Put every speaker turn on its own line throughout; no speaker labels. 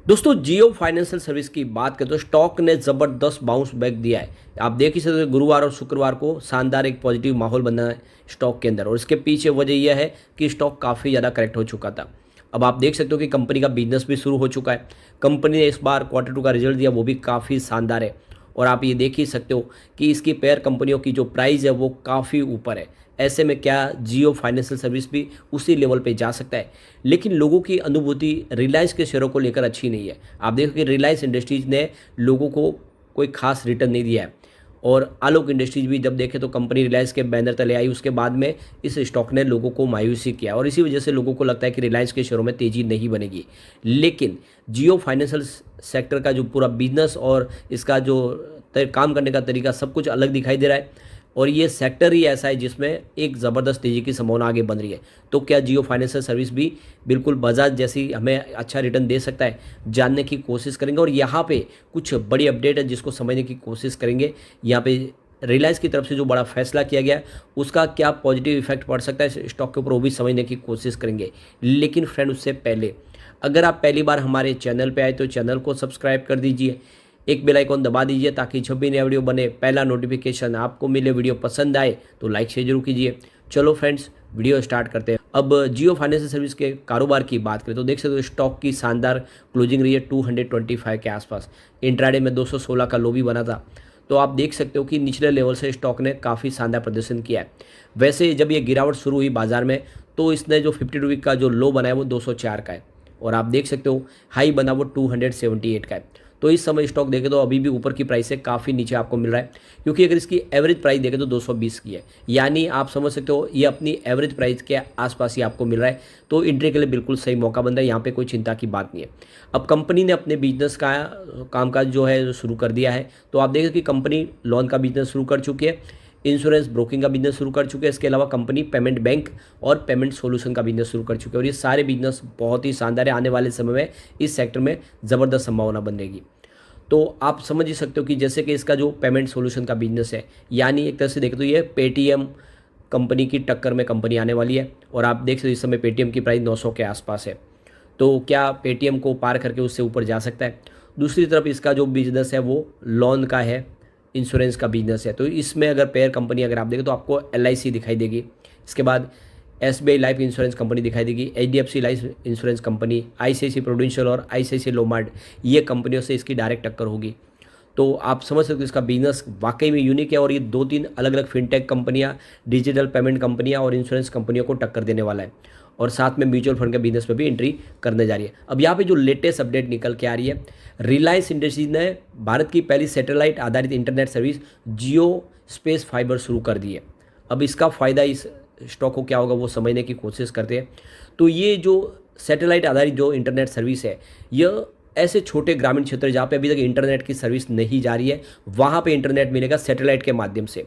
दोस्तों जियो financial service की बात करें तो स्टॉक ने ज़बरदस्त बाउंस बैक दिया है। आप देख ही सकते हो गुरुवार और शुक्रवार को शानदार एक पॉजिटिव माहौल बना है स्टॉक के अंदर, और इसके पीछे वजह यह है कि स्टॉक काफ़ी ज़्यादा करेक्ट हो चुका था। अब आप देख सकते हो कि कंपनी का बिजनेस भी शुरू हो चुका है। कंपनी ने इस बार क्वार्टर टू का रिजल्ट दिया, वो भी काफ़ी शानदार है। और आप ये देख ही सकते हो कि इसकी पेयर कंपनियों की जो प्राइस है वो काफ़ी ऊपर है। ऐसे में क्या जियो फाइनेंशियल सर्विस भी उसी लेवल पे जा सकता है। लेकिन लोगों की अनुभूति रिलायंस के शेयरों को लेकर अच्छी नहीं है। आप देखो कि रिलायंस इंडस्ट्रीज ने लोगों को कोई खास रिटर्न नहीं दिया है, और आलोक इंडस्ट्रीज भी जब देखें तो कंपनी रिलायंस के बैनर तले आई, उसके बाद में इस स्टॉक ने लोगों को मायूसी किया, और इसी वजह से लोगों को लगता है कि रिलायंस के शेयरों में तेज़ी नहीं बनेगी। लेकिन जियो फाइनेंशियल सेक्टर का जो पूरा बिजनेस और इसका जो काम करने का तरीका सब कुछ अलग दिखाई दे रहा है, और ये सेक्टर ही ऐसा है जिसमें एक ज़बरदस्त तेज़ी की संभावना आगे बन रही है। तो क्या जियो फाइनेंशियल सर्विस भी बिल्कुल बजाज जैसी हमें अच्छा रिटर्न दे सकता है, जानने की कोशिश करेंगे। और यहाँ पे कुछ बड़ी अपडेट है जिसको समझने की कोशिश करेंगे। यहाँ पे रिलायंस की तरफ से जो बड़ा फैसला किया गया है उसका क्या पॉजिटिव इफेक्ट पड़ सकता है स्टॉक के ऊपर, वो भी समझने की कोशिश करेंगे। लेकिन फ्रेंड, उससे पहले अगर आप पहली बार हमारे चैनल पे आए तो चैनल को सब्सक्राइब कर दीजिए, एक बेल आइकॉन दबा दीजिए ताकि जब भी नया वीडियो बने पहला नोटिफिकेशन आपको मिले। वीडियो पसंद आए तो लाइक शेयर जरूर कीजिए। चलो फ्रेंड्स, वीडियो स्टार्ट करते हैं। अब जियो फाइनेंशियल सर्विस के कारोबार की बात करें तो देख सकते हो स्टॉक की शानदार क्लोजिंग रही है 225 के आसपास। इंट्राडे में 216 का लो भी बना था। तो आप देख सकते हो कि निचले लेवल से स्टॉक ने काफ़ी शानदार प्रदर्शन किया है। वैसे जब ये गिरावट शुरू हुई बाजार में तो इसने जो 52 वीक का जो लो बनाया वो 204 का है, और आप देख सकते हो हाई बना वो 278 का है। तो इस समय स्टॉक देखें तो अभी भी ऊपर की प्राइस से काफ़ी नीचे आपको मिल रहा है, क्योंकि अगर इसकी एवरेज प्राइस देखें तो 220 की है, यानी आप समझ सकते हो ये अपनी एवरेज प्राइस के आसपास ही आपको मिल रहा है। तो एंट्री के लिए बिल्कुल सही मौका बन रहा है, यहाँ पे कोई चिंता की बात नहीं है। अब कंपनी ने अपने बिजनेस का कामकाज जो है शुरू कर दिया है। तो आप देखें कि कंपनी लोन का बिजनेस शुरू कर चुकी है, इंश्योरेंस ब्रोकिंग का बिजनेस शुरू कर चुके हैं, इसके अलावा कंपनी पेमेंट बैंक और पेमेंट सॉल्यूशन का बिजनेस शुरू कर चुके हैं, और ये सारे बिजनेस बहुत ही शानदार है। आने वाले समय में इस सेक्टर में ज़बरदस्त संभावना बनेगी। तो आप समझ ही सकते हो कि जैसे कि इसका जो पेमेंट सॉल्यूशन का बिजनेस है, यानी एक तरह से देखें तो ये पेटीएम कंपनी की टक्कर में कंपनी आने वाली है। और आप देख सकते हो इस समय पेटीएम की प्राइस 900 के आसपास है। तो क्या पेटीएम को पार करके उससे ऊपर जा सकता है। दूसरी तरफ इसका जो बिजनेस है वो लोन का है, इंश्योरेंस का बिजनेस है। तो इसमें अगर पेयर कंपनी अगर आप देखें तो आपको एलआईसी दिखाई देगी, इसके बाद एसबीआई लाइफ इंश्योरेंस कंपनी दिखाई देगी, HDFC life insurance company, ICICI Prudential और आईसीआईसी लोमार्ड, ये कंपनियों से इसकी डायरेक्ट टक्कर होगी। तो आप समझ सकते हो इसका बिजनेस वाकई में यूनिक है, और ये 2-3 अलग अलग फिनटेक कंपनियां, डिजिटल पेमेंट कंपनियां और इंश्योरेंस कंपनियों को टक्कर देने वाला है, और साथ में म्यूचुअल फंड के बिजनेस में भी एंट्री करने जा रही है। अब यहाँ पे जो लेटेस्ट अपडेट निकल के आ रही है, रिलायंस इंडस्ट्रीज ने भारत की पहली सैटेलाइट आधारित इंटरनेट सर्विस जियो स्पेस फाइबर शुरू कर दी है। अब इसका फ़ायदा इस स्टॉक को क्या होगा वो समझने की कोशिश करते हैं। तो ये जो सैटेलाइट आधारित जो इंटरनेट सर्विस है, यह ऐसे छोटे ग्रामीण क्षेत्र जहाँ पे अभी तक इंटरनेट की सर्विस नहीं जा रही है, वहाँ पे इंटरनेट मिलेगा सैटेलाइट के माध्यम से।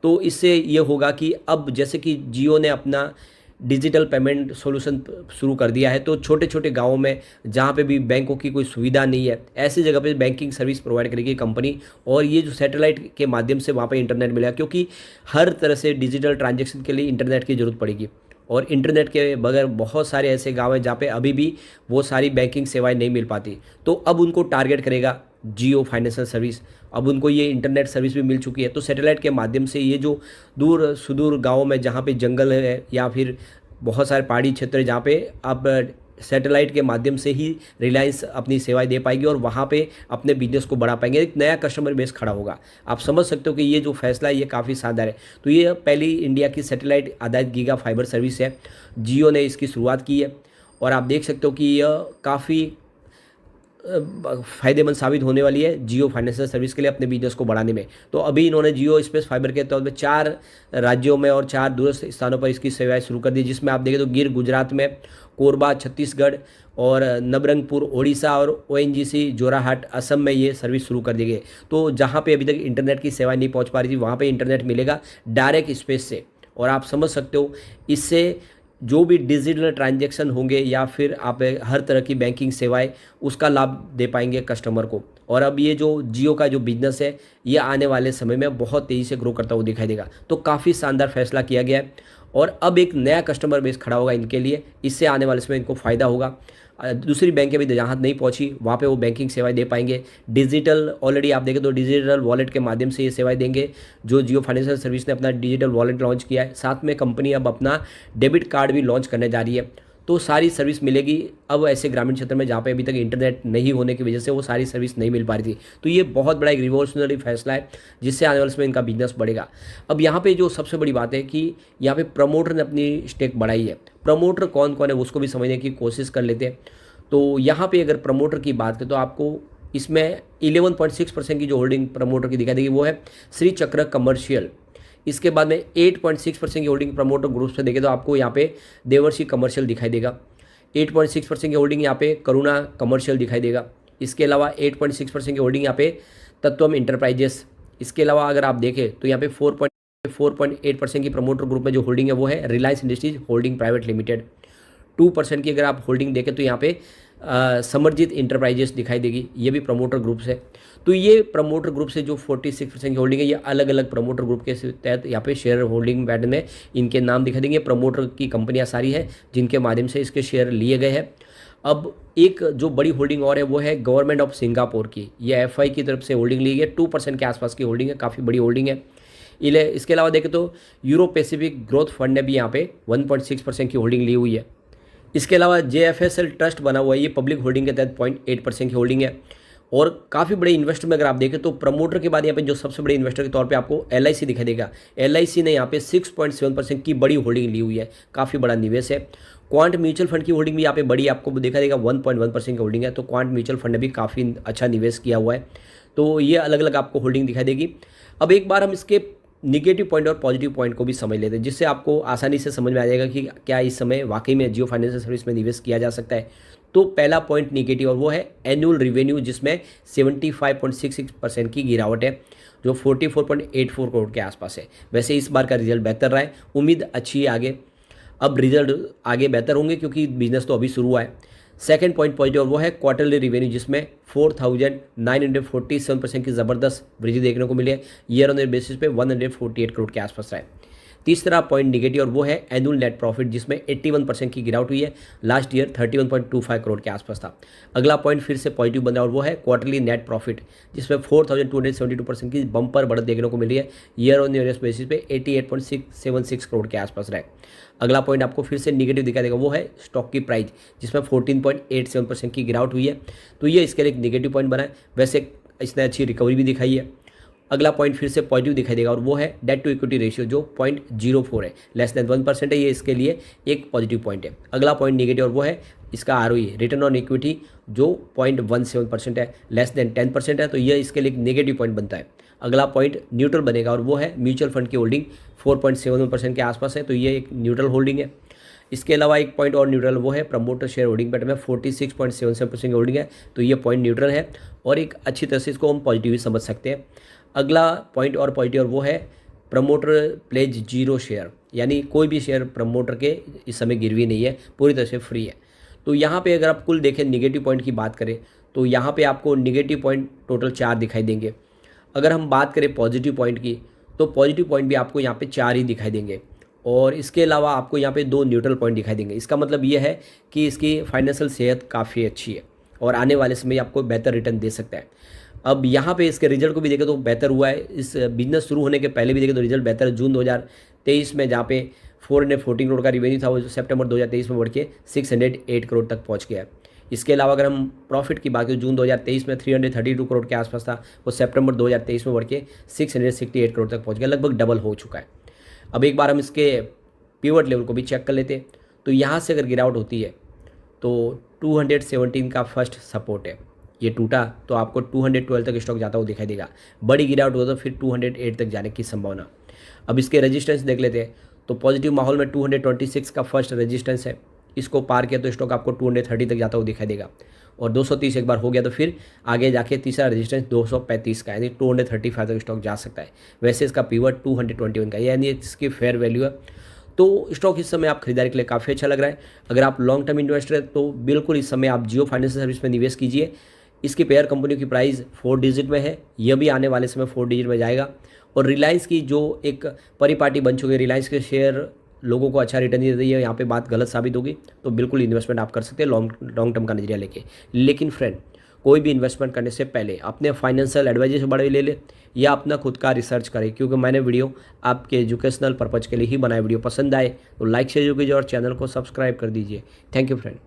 तो इससे ये होगा कि अब जैसे कि जियो ने अपना डिजिटल पेमेंट सॉल्यूशन शुरू कर दिया है, तो छोटे छोटे गांवों में जहाँ पे भी बैंकों की कोई सुविधा नहीं है, ऐसी जगह पे बैंकिंग सर्विस प्रोवाइड करेगी कंपनी। और ये जो सैटेलाइट के माध्यम से वहाँ पे इंटरनेट मिलेगा, क्योंकि हर तरह से डिजिटल ट्रांजैक्शन के लिए इंटरनेट की ज़रूरत पड़ेगी, और इंटरनेट के बगैर बहुत सारे ऐसे गांव हैं जहाँ पे अभी भी वो सारी बैंकिंग सेवाएं नहीं मिल पाती। तो अब उनको टारगेट करेगा जियो फाइनेंशियल सर्विस। अब उनको ये इंटरनेट सर्विस भी मिल चुकी है, तो सैटेलाइट के माध्यम से ये जो दूर सुदूर गाँवों में जहाँ पे जंगल है या फिर बहुत सारे पहाड़ी क्षेत्र है जहाँ पे आप सैटेलाइट के माध्यम से ही रिलायंस अपनी सेवाएं दे पाएगी, और वहाँ पे अपने बिजनेस को बढ़ा पाएंगे, एक नया कस्टमर बेस खड़ा होगा। आप समझ सकते हो कि ये जो फैसला है ये काफ़ी शानदार है। तो ये पहली इंडिया की सैटेलाइट आधारित गीगा फाइबर सर्विस है, जियो ने इसकी शुरुआत की है, और आप देख सकते हो कि यह काफ़ी फ़ायदेमंद साबित होने वाली है जियो फाइनेंशियल सर्विस के लिए अपने बिजनेस को बढ़ाने में। तो अभी इन्होंने जियो स्पेस फाइबर के तौर पे 4 राज्यों में और 4 दूरस्थ स्थानों पर इसकी सेवाएं शुरू कर दी, जिसमें आप देखें तो गिर गुजरात में, कोरबा छत्तीसगढ़ और नबरंगपुर ओडिशा और ओएनजीसी जोराहाट असम में ये सर्विस शुरू कर दी गई। तो जहाँ पे अभी तक इंटरनेट की सेवाएं नहीं पहुँच पा रही थी वहाँ पर इंटरनेट मिलेगा डायरेक्ट स्पेस से। और आप समझ सकते हो इससे जो भी डिजिटल ट्रांजैक्शन होंगे या फिर आप हर तरह की बैंकिंग सेवाएं उसका लाभ दे पाएंगे कस्टमर को। और अब ये जो जियो का जो बिजनेस है ये आने वाले समय में बहुत तेज़ी से ग्रो करता हुआ दिखाई देगा। तो काफ़ी शानदार फैसला किया गया है, और अब एक नया कस्टमर बेस खड़ा होगा इनके लिए, इससे आने वाले समय इनको फ़ायदा होगा। दूसरी बैंक अभी जहाँ नहीं पहुँची वहाँ पे वो बैंकिंग सेवाएं दे पाएंगे। डिजिटल ऑलरेडी आप देखें तो डिजिटल वॉलेट के माध्यम से ये सेवाएं देंगे, जो जियो फाइनेंशियल सर्विस ने अपना डिजिटल वॉलेट लॉन्च किया है। साथ में कंपनी अब अपना डेबिट कार्ड भी लॉन्च करने जा रही है, तो सारी सर्विस मिलेगी। अब ऐसे ग्रामीण क्षेत्र में जहाँ पे अभी तक इंटरनेट नहीं होने की वजह से वो सारी सर्विस नहीं मिल पा रही थी, तो ये बहुत बड़ा एक रिवॉल्यूशनरी फैसला है जिससे आने वाले समय इनका बिजनेस बढ़ेगा। अब यहाँ पे जो सबसे बड़ी बात है कि यहाँ पे प्रमोटर ने अपनी स्टेक बढ़ाई है। प्रमोटर कौन कौन है उसको भी समझने की कोशिश कर लेते हैं। तो यहाँ पे अगर प्रमोटर की बात करें तो आपको इसमें 11.6% की जो होल्डिंग प्रमोटर की दिखाई देगी वो है श्री चक्र कमर्शियल। इसके बाद में 8.6% की होल्डिंग प्रमोटर ग्रुप से देखें तो आपको यहाँ पे देवर्षि कमर्शियल दिखाई देगा। 8.6% की होल्डिंग यहाँ पे करुणा कमर्शियल दिखाई देगा। इसके अलावा 8.6% की होल्डिंग यहाँ पे तत्वम इंटरप्राइजेस। इसके अलावा अगर आप देखें तो यहाँ पे 4.8% की प्रमोटर ग्रुप में जो होल्डिंग है वो है Reliance industries holding private limited. 2% की अगर आप होल्डिंग देखें तो यहाँ पे समरजीत इंटरप्राइजेस दिखाई देगी, ये भी प्रमोटर ग्रुप से। तो ये प्रमोटर ग्रुप से जो 46% की होल्डिंग है ये अलग अलग प्रमोटर ग्रुप के तहत यहाँ पे शेयर होल्डिंग पैटर्न में इनके नाम दिखाई देंगे। प्रमोटर की कंपनियाँ सारी है जिनके माध्यम से इसके शेयर लिए गए हैं। अब एक जो बड़ी होल्डिंग और है वो है गवर्नमेंट ऑफ सिंगापुर की, ये FI की तरफ से होल्डिंग ली है। 2% के आसपास की होल्डिंग है, काफ़ी बड़ी होल्डिंग है। इसके अलावा देखें तो यूरो पैसिफिक ग्रोथ फंड ने भी यहाँ पे 1.6% की होल्डिंग ली हुई है। इसके अलावा JFSL ट्रस्ट बना हुआ है, ये पब्लिक होल्डिंग के तहत 0.8% की होल्डिंग है। और काफ़ी बड़े इन्वेस्टर में अगर आप देखें तो प्रमोटर के बाद यहाँ पे जो सबसे बड़े इन्वेस्टर के तौर पे आपको LIC दिखाई देगा। LIC ने यहाँ पे 6.7% की बड़ी होल्डिंग ली हुई है, काफ़ी बड़ा निवेश है। क्वांट म्यूचुअल फंड की होल्डिंग भी यहाँ पे बड़ी आपको दिखाई देगा, 1.1% की होल्डिंग है। तो क्वांट म्यूचुअल फंड ने भी काफ़ी अच्छा निवेश किया हुआ है। तो ये अलग अलग आपको होल्डिंग दिखाई देगी। अब एक बार हम इसके निगेटिव पॉइंट और पॉजिटिव पॉइंट को भी समझ लेते हैं, जिससे आपको आसानी से समझ में आ जाएगा कि क्या इस समय वाकई में जियो फाइनेंशियल सर्विस में निवेश किया जा सकता है। तो पहला पॉइंट निगेटिव और वो है एनुअल रेवेन्यू, जिसमें 75.66% की गिरावट है, जो 44.84 करोड़ के आसपास है। वैसे इस बार का रिजल्ट बेहतर रहा है, उम्मीद अच्छी है आगे। अब रिजल्ट आगे बेहतर होंगे क्योंकि बिजनेस तो अभी शुरू हुआ है। सेकंड पॉइंट पॉजिटिव और वो है क्वार्टरली रिवेन्यू, जिसमें 4,947% की ज़बरदस्त वृद्धि देखने को मिली है। ईयर ऑन ईयर बेसिस पे 148 करोड़ के आसपास रहा है। तीसरा पॉइंट निगेटिव और वो है एनुअल नेट प्रॉफिट, जिसमें 81% की गिरावट हुई है। लास्ट ईयर 31.25 करोड़ के आसपास था। अगला पॉइंट फिर से पॉजिटिव बन रहा है और वो है क्वार्टरली नेट प्रॉफिट, जिसमें 4,272% की बम्पर बढ़त देखने को मिली है। ईयर ऑन ईयर बेसिस पे 88.76 करोड़ के आसपास रहा है। अगला पॉइंट आपको फिर से निगेटिव दिखा देगा, वो है स्टॉक की प्राइस, जिसमें 14.87% की गिरावट हुई है। तो ये इसके लिए एक निगेटिव पॉइंट बना है। वैसे इसने अच्छी रिकवरी भी दिखाई है। अगला पॉइंट फिर से पॉजिटिव दिखाई देगा और वो है डेट टू इक्विटी रेशियो, जो 0.04 है, लेस देन 1% है। ये इसके लिए एक पॉजिटिव पॉइंट है। अगला पॉइंट निगेटिव और वो है इसका ROE, रिटर्न ऑन इक्विटी, जो 0.17% है, लेस देन 10% है। तो ये इसके लिए एक नेगेटिव पॉइंट बनता है। अगला पॉइंट न्यूट्रल बनेगा और वो है म्यूचुअल फंड की होल्डिंग 4.71% के आसपास है, तो ये एक न्यूट्रल होल्डिंग है। इसके अलावा एक पॉइंट और न्यूट्रल वो है प्रमोटर शेयर होल्डिंग पैटर्न में 46.77% की होल्डिंग है, तो ये पॉइंट न्यूट्रल है और एक अच्छी तरह से इसको हम पॉजिटिव समझ सकते हैं। अगला पॉइंट और पॉजिटिव और वो है प्रमोटर प्लेज 0 शेयर, यानी कोई भी शेयर प्रमोटर के इस समय गिरवी नहीं है, पूरी तरह से फ्री है। तो यहाँ पे अगर आप कुल देखें निगेटिव पॉइंट की बात करें तो यहाँ पे आपको निगेटिव पॉइंट टोटल 4 दिखाई देंगे। अगर हम बात करें पॉजिटिव पॉइंट की तो पॉजिटिव पॉइंट भी आपको यहाँ पे 4 ही दिखाई देंगे और इसके अलावा आपको यहाँ पे 2 न्यूट्रल पॉइंट दिखाई देंगे। इसका मतलब ये है कि इसकी फाइनेंशियल सेहत काफ़ी अच्छी है और आने वाले समय आपको बेहतर रिटर्न दे सकता है। अब यहाँ पे इसके रिजल्ट को भी देखें तो बेहतर हुआ है। इस बिजनेस शुरू होने के पहले भी देखें तो रिजल्ट बेहतर है। जून 2023 में जहाँ पे 414 करोड़ का रेवेन्यू था, वो सितंबर 2023 में बढ़ के 608 करोड़ तक पहुँच गया है। इसके अलावा अगर हम प्रॉफिट की बात करें, जून 2023 में 332 करोड़ के आसपास था, वो सितंबर 2023 में बढ़ के 668 करोड़ तक पहुँच गया, लगभग डबल हो चुका है। अब एक बार हम इसके पिवट लेवल को भी चेक कर लेते हैं। तो यहाँ से अगर गिरावट होती है तो 217 का फर्स्ट सपोर्ट है, ये टूटा तो आपको 212 तक स्टॉक जाता हुआ दिखाई देगा। बड़ी गिरावट हो तो फिर 208 तक जाने की संभावना। अब इसके रेजिस्टेंस देख लेते हैं। तो पॉजिटिव माहौल में 226 का फर्स्ट रेजिस्टेंस है, इसको पार किया तो स्टॉक आपको 230 तक जाता हुआ दिखाई देगा और 230 एक बार हो गया तो फिर आगे जाके तीसरा रेजिस्टेंस 235 का, यानी 235 तक स्टॉक जा सकता है। वैसे इसका पिवट 221 का, यानी इसकी फेयर वैल्यू है। तो स्टॉक इस समय आप खरीदारी के लिए काफ़ी अच्छा लग रहा है। अगर आप लॉन्ग टर्म इन्वेस्टर है तो बिल्कुल इस समय आप जियो फाइनेंशियल सर्विस में निवेश कीजिए। इसकी पेयर कंपनियों की प्राइस 4 डिजिट में है, यह भी आने वाले समय 4 डिजिट में जाएगा। और रिलायंस की जो एक परिपाटी बन चुकी है, रिलायंस के शेयर लोगों को अच्छा रिटर्न नहीं देती है, यहाँ पे बात गलत साबित होगी, तो बिल्कुल इन्वेस्टमेंट आप कर सकते हैं लॉन्ग टर्म का नजरिया लेके। लेकिन फ्रेंड, कोई भी इन्वेस्टमेंट करने से पहले अपने फाइनेंशियल एडवाइजर से बड़े ले ले या अपना खुद का रिसर्च करें, क्योंकि मैंने वीडियो आपके एजुकेशनल पर्पज़ के लिए ही बनाए। वीडियो पसंद आए तो लाइक शेयर कीजिए और चैनल को सब्सक्राइब कर दीजिए। Thank you friend.